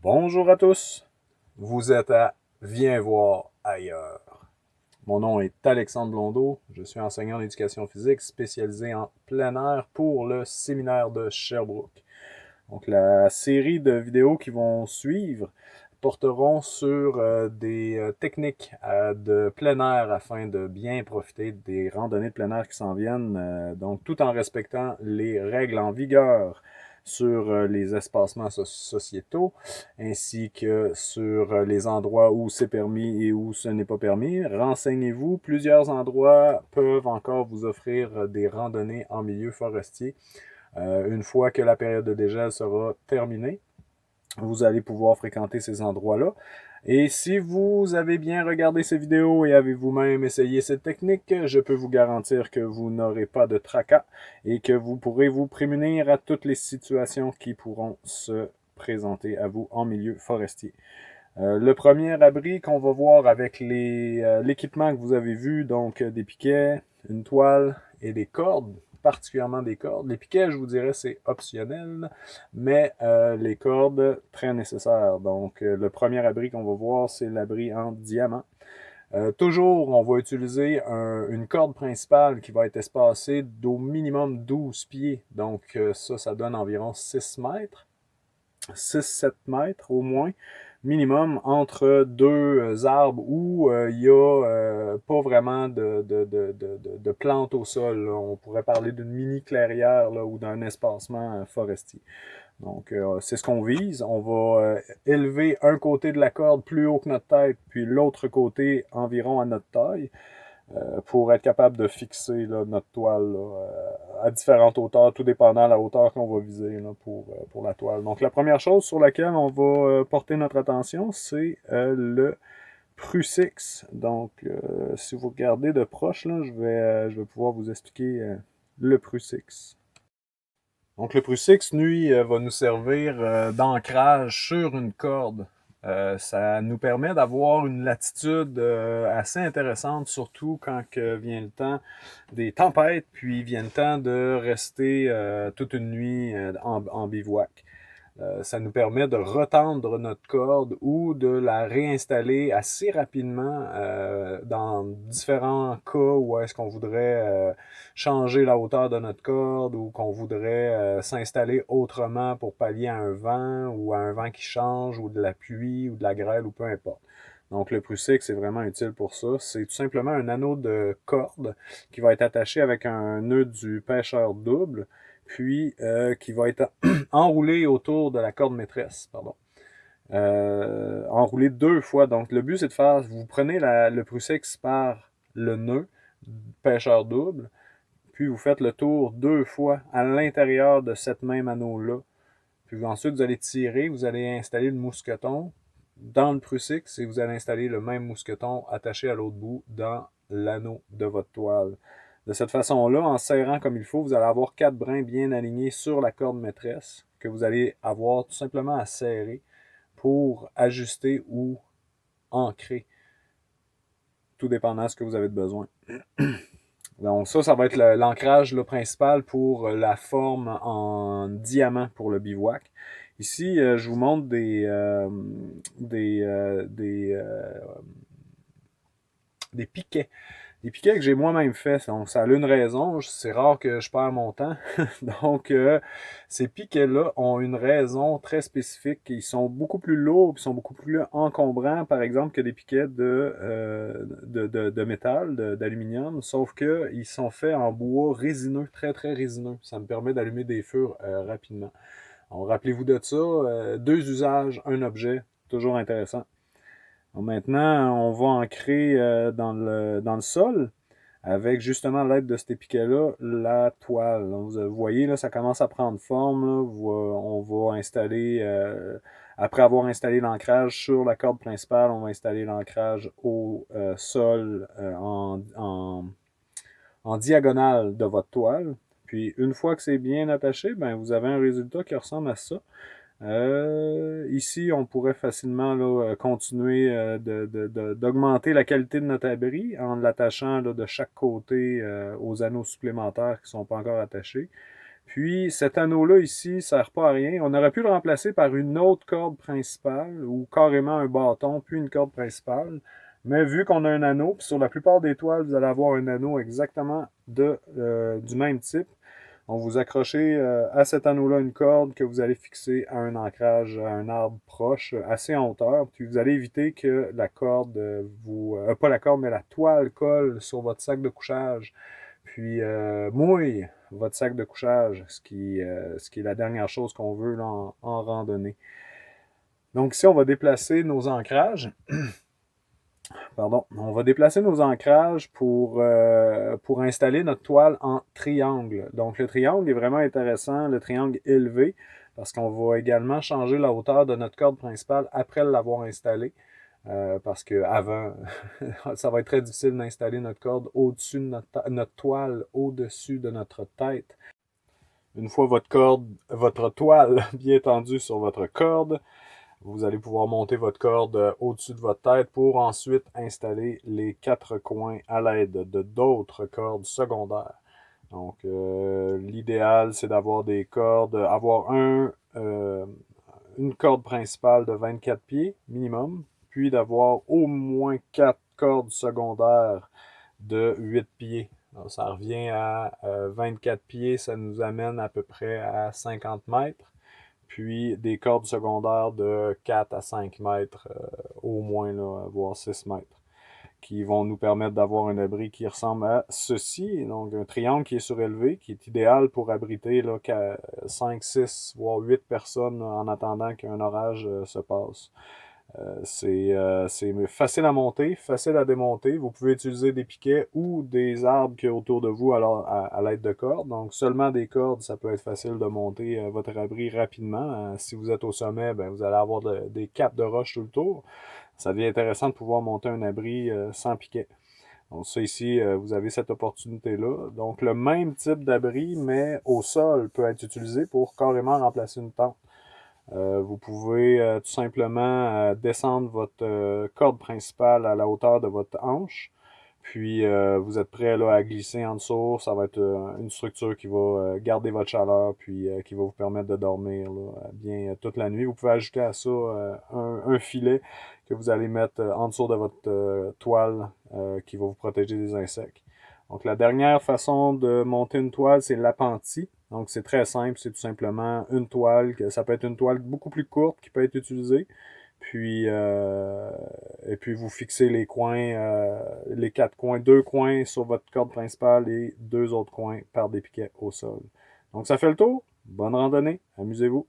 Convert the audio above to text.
Bonjour à tous, vous êtes à Viens voir ailleurs. Mon nom est Alexandre Blondeau, je suis enseignant d'éducation physique spécialisé en plein air pour le séminaire de Sherbrooke. Donc la série de vidéos qui vont suivre porteront sur des techniques de plein air afin de bien profiter des randonnées de plein air qui s'en viennent, donc tout en respectant les règles en vigueur sur les espacements sociétaux, ainsi que sur les endroits où c'est permis et où ce n'est pas permis. Renseignez-vous, plusieurs endroits peuvent encore vous offrir des randonnées en milieu forestier. Une fois que la période de dégel sera terminée, vous allez pouvoir fréquenter ces endroits-là. Et si vous avez bien regardé ces vidéos et avez vous-même essayé cette technique, je peux vous garantir que vous n'aurez pas de tracas et que vous pourrez vous prémunir à toutes les situations qui pourront se présenter à vous en milieu forestier. Le premier abri qu'on va voir avec l'équipement que vous avez vu, donc des piquets, une toile et des cordes, particulièrement des cordes. Les piquets, je vous dirais, c'est optionnel, mais les cordes, très nécessaires. Donc, le premier abri qu'on va voir, c'est l'abri en diamant. Toujours, on va utiliser une corde principale qui va être espacée d'au minimum 12 pieds. Donc, ça donne environ 6 mètres. 6-7 mètres au moins, minimum entre deux arbres où il n'y a pas vraiment de plantes au sol. Là. On pourrait parler d'une mini clairière là, ou d'un espacement forestier. Donc, c'est ce qu'on vise. On va élever un côté de la corde plus haut que notre tête, puis l'autre côté environ à notre taille pour être capable de fixer là, notre toile là, à différentes hauteurs, tout dépendant de la hauteur qu'on va viser là, pour la toile. Donc la première chose sur laquelle on va porter notre attention, c'est le Prusix. Donc si vous regardez de proche, là, je vais pouvoir vous expliquer le Prusix. Donc le Prusix, lui, va nous servir d'ancrage sur une corde. Ça nous permet d'avoir une latitude assez intéressante, surtout quand vient le temps des tempêtes, puis vient le temps de rester toute une nuit en bivouac. Ça nous permet de retendre notre corde ou de la réinstaller assez rapidement dans différents cas où est-ce qu'on voudrait changer la hauteur de notre corde ou qu'on voudrait s'installer autrement pour pallier à un vent ou à un vent qui change ou de la pluie ou de la grêle ou peu importe. Donc le Prusik, c'est vraiment utile pour ça. C'est tout simplement un anneau de corde qui va être attaché avec un nœud du pêcheur double, puis qui va être enroulé autour de la corde maîtresse, pardon. Enroulé deux fois. Donc, le but, c'est de faire, vous prenez le Prusix par le nœud, pêcheur double, puis vous faites le tour deux fois à l'intérieur de cette même anneau-là. Puis ensuite, vous allez tirer, vous allez installer le mousqueton dans le Prusix et vous allez installer le même mousqueton attaché à l'autre bout dans l'anneau de votre toile. De cette façon-là, en serrant comme il faut, vous allez avoir quatre brins bien alignés sur la corde maîtresse que vous allez avoir tout simplement à serrer pour ajuster ou ancrer, tout dépendant de ce que vous avez de besoin. Donc ça va être l'ancrage principal pour la forme en diamant pour le bivouac. Ici, je vous montre des piquets. Des piquets que j'ai moi-même fait. Donc, ça a une raison. C'est rare que je perds mon temps. Donc, ces piquets-là ont une raison très spécifique. Ils sont beaucoup plus lourds, ils sont beaucoup plus encombrants, par exemple, que des piquets de métal, d'aluminium. Sauf qu'ils sont faits en bois résineux, très, très résineux. Ça me permet d'allumer des feux rapidement. Donc, rappelez-vous de ça. Deux usages, un objet. Toujours intéressant. Donc, maintenant, on va ancrer dans le sol avec justement l'aide de cet épiquet-là, la toile. Donc, vous voyez, là, ça commence à prendre forme. Là. On va installer, après avoir installé l'ancrage sur la corde principale, on va installer l'ancrage au sol en diagonale de votre toile. Puis une fois que c'est bien attaché, ben, vous avez un résultat qui ressemble à ça. Ici, on pourrait facilement là, continuer d'augmenter la qualité de notre abri en l'attachant de chaque côté aux anneaux supplémentaires qui ne sont pas encore attachés. Puis cet anneau-là ici ne sert pas à rien. On aurait pu le remplacer par une autre corde principale ou carrément un bâton, puis une corde principale. Mais vu qu'on a un anneau, puis sur la plupart des toiles, vous allez avoir un anneau exactement du même type. Donc vous accrochez à cet anneau-là une corde que vous allez fixer à un ancrage, à un arbre proche, assez en hauteur. Puis vous allez éviter que la corde pas la corde, mais la toile colle sur votre sac de couchage. Puis mouille votre sac de couchage, ce qui est la dernière chose qu'on veut là, en randonnée. Donc ici, on va déplacer nos ancrages. Pardon. On va déplacer nos ancrages pour installer notre toile en triangle. Donc le triangle est vraiment intéressant, le triangle élevé, parce qu'on va également changer la hauteur de notre corde principale après l'avoir installée. Parce que avant, ça va être très difficile d'installer notre corde au-dessus de notre toile, au-dessus de notre tête. Une fois votre toile bien tendue sur votre corde, vous allez pouvoir monter votre corde au-dessus de votre tête pour ensuite installer les 4 coins à l'aide de d'autres cordes secondaires. Donc, l'idéal, c'est d'avoir des cordes, une corde principale de 24 pieds minimum, puis d'avoir au moins 4 cordes secondaires de 8 pieds. Alors, ça revient à 24 pieds, ça nous amène à peu près à 50 mètres. Puis des cordes secondaires de 4 à 5 mètres au moins, là, voire 6 mètres, qui vont nous permettre d'avoir un abri qui ressemble à ceci. Donc un triangle qui est surélevé, qui est idéal pour abriter là, 5, 6, voire 8 personnes en attendant qu'un orage se passe. C'est facile à monter, facile à démonter. Vous pouvez utiliser des piquets ou des arbres qui sont autour de vous à l'aide de cordes. Donc seulement des cordes, ça peut être facile de monter votre abri rapidement. Si vous êtes au sommet, ben, vous allez avoir des capes de roche tout le tour. Ça devient intéressant de pouvoir monter un abri sans piquet. Donc ça ici, vous avez cette opportunité-là. Donc le même type d'abri, mais au sol, peut être utilisé pour carrément remplacer une tente. Vous pouvez tout simplement descendre votre corde principale à la hauteur de votre hanche. Puis vous êtes prêt là, à glisser en dessous. Ça va être une structure qui va garder votre chaleur puis qui va vous permettre de dormir là, bien toute la nuit. Vous pouvez ajouter à ça un filet que vous allez mettre en dessous de votre toile qui va vous protéger des insectes. Donc la dernière façon de monter une toile, c'est l'appentis. Donc c'est très simple, c'est tout simplement une toile, ça peut être une toile beaucoup plus courte qui peut être utilisée. Puis et puis vous fixez les coins, les 4 coins, 2 coins sur votre corde principale et 2 autres coins par des piquets au sol. Donc ça fait le tour. Bonne randonnée, amusez-vous.